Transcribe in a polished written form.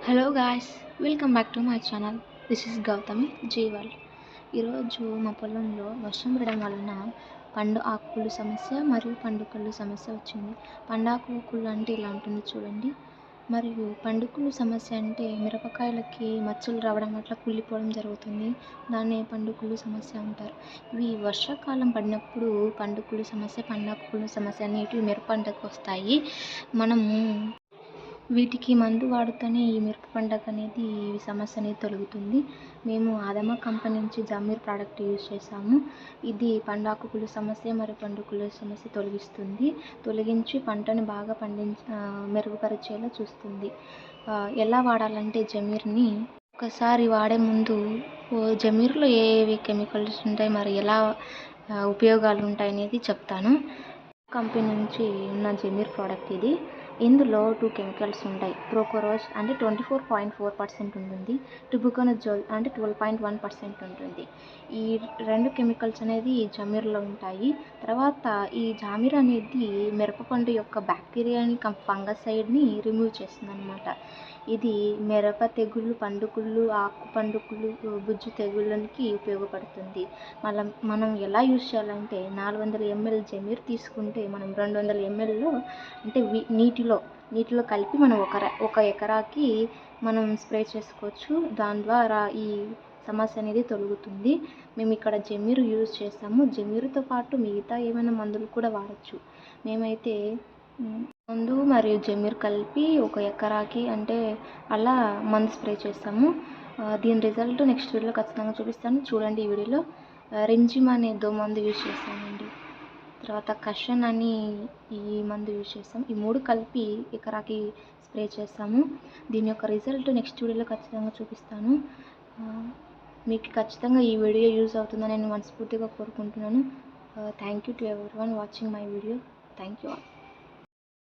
Hello guys, welcome back to my channel. This is Gautami జీవల్. ఈరోజు మా పొలంలో వర్షం పడడం వలన పండు ఆకులు సమస్య మరియు పండుకలు సమస్య వచ్చింది. పండాకులు అంటే ఇలా ఉంటుంది చూడండి. మరియు పండుకులు సమస్య అంటే మిరపకాయలకి మచ్చలు రావడం అట్లా కుళ్ళిపోవడం జరుగుతుంది. దాన్నే పండుకులు సమస్య అంటారు. ఇవి వర్షాకాలం పడినప్పుడు పండుకులు సమస్య, పండాకులు సమస్య అనేటివి మిరప పంటకు వస్తాయి. మనము వీటికి మందు వాడుతూనే ఈ మిరప పంటకు అనేది ఈ సమస్య అనేది తొలగుతుంది. మేము ఆదమ కంపెనీ నుంచి జమీర్ ప్రోడక్ట్ యూజ్ చేసాము. ఇది పండాకుల సమస్య మరియు పండుకుల సమస్య తొలగించి పంటను బాగా మెరుగుపరిచేలా చూస్తుంది. ఎలా వాడాలంటే జమీర్ని ఒకసారి వాడే ముందు జమీర్లో ఏవి కెమికల్స్ ఉంటాయి, మరి ఎలా ఉపయోగాలు ఉంటాయి అనేది చెప్తాను. కంపెనీ నుంచి ఉన్న జమీర్ ప్రోడక్ట్ ఇది. ఇందులో 2 కెమికల్స్ ఉంటాయి. ప్రోకోరోజ్ అంటే 24.4% ఉంటుంది, టుబుకనజోల్ అంటే 12.1% ఉంటుంది. ఈ 2 కెమికల్స్ అనేది జమీర్లో ఉంటాయి. తర్వాత ఈ జామీర్ అనేది మిరప పండు యొక్క బ్యాక్టీరియాని ఫంగసైడ్ని రిమూవ్ చేస్తుంది అన్నమాట. ఇది మిరప తెగుళ్ళు, పండుకుళ్ళు, ఆకు పండుకులు, బుజ్జు తెగుళ్ళకి ఉపయోగపడుతుంది. మనం ఎలా యూజ్ చేయాలంటే 400 ml జమీర్ తీసుకుంటే మనం 200 mlలో అంటే నీటిలో కలిపి మనం ఒక ఎకరాకి మనం స్ప్రే చేసుకోవచ్చు. దాని ద్వారా ఈ సమస్య అనేది తొలగుతుంది. మేము ఇక్కడ జమీర్ యూజ్ చేస్తాము. జమీర్తో పాటు మిగతా ఏమైనా మందులు కూడా వాడచ్చు. మేమైతే మందు మరియు జమీర్ కలిపి ఒక ఎకరాకి అంటే అలా మందు స్ప్రే చేస్తాము. దీని రిజల్ట్ నెక్స్ట్ వీడియోలో ఖచ్చితంగా చూపిస్తాను, చూడండి. ఈ వీడియోలో రింజిమ్ అనే మందు యూజ్ చేస్తామండి. తర్వాత కషన్ అని ఈ మందు యూజ్ చేస్తాం. ఈ 3 కలిపి ఎకరాకి స్ప్రే చేస్తాము. దీని యొక్క రిజల్ట్ నెక్స్ట్ వీడియోలో ఖచ్చితంగా చూపిస్తాను. మీకు ఖచ్చితంగా ఈ వీడియో యూజ్ అవుతుందని నేను మనస్ఫూర్తిగా కోరుకుంటున్నాను. Thank you to everyone watching my video. Thank you all.